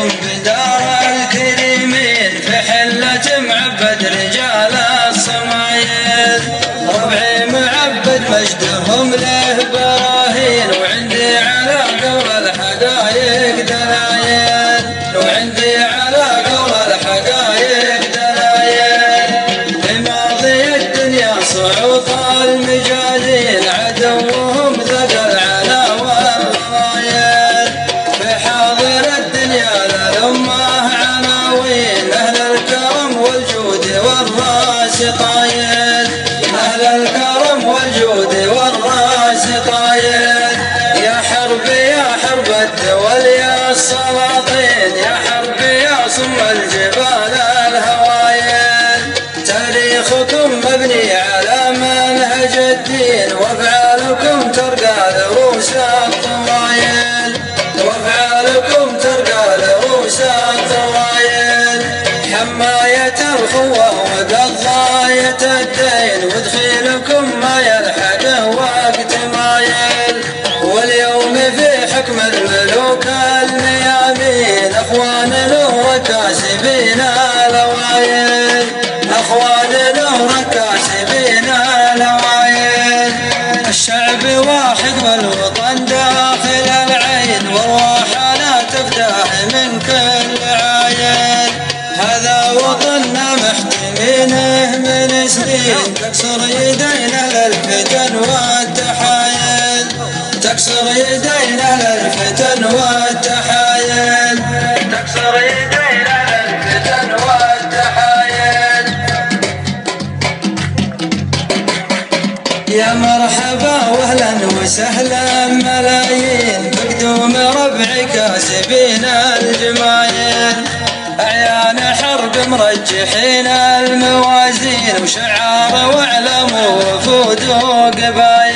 عليكم بدار الكريمين في حلة معبد رجال الصمايل. ربعي معبد مجدهم له براهين وعندي على قول الحقايق دلايل. وعندي على قول الحقايق دلايل. لماضي الدنيا صعوط المجادين عدوهم ذق العلا والروايل. في حاضر الدنيا للأمة عناوين أهل الكرم والجود والراس طايل. أهل الكرم والجود والراس طايل. يا حرب يا حرب الدول يا السلاطين. يا حرب يا صم الجبال الهوايل. تاريخكم مبني على منهج الدين وافعالكم ترقى لرؤوس الطوايل. وافعالكم ترقى لرؤوس الطوايل. حماية الخوة وقضاية الدين ودخيلكم ما يلحقه وقت مايل. واليوم في حكم الملوك الميامين اخوان له ركاسبين الاوائل. اخوان له ركاسبين الاوائل. الشعب واحد والوطن داخل العين وارواحنا تفتح من كل عايل. هذا وطننا محتمينه من سنين تكسر يدينا للفتن والتحايل. تكسر يدينا للفتن والتحايل. تكسر يدينا للفتن والتحايل. يا مرحبا واهلا وسهلا ملايين بقدوم ربع كاسبين الجمايل. أعيان حرب مرجحين الموازين وشعار واعلموا وفود وقبايل.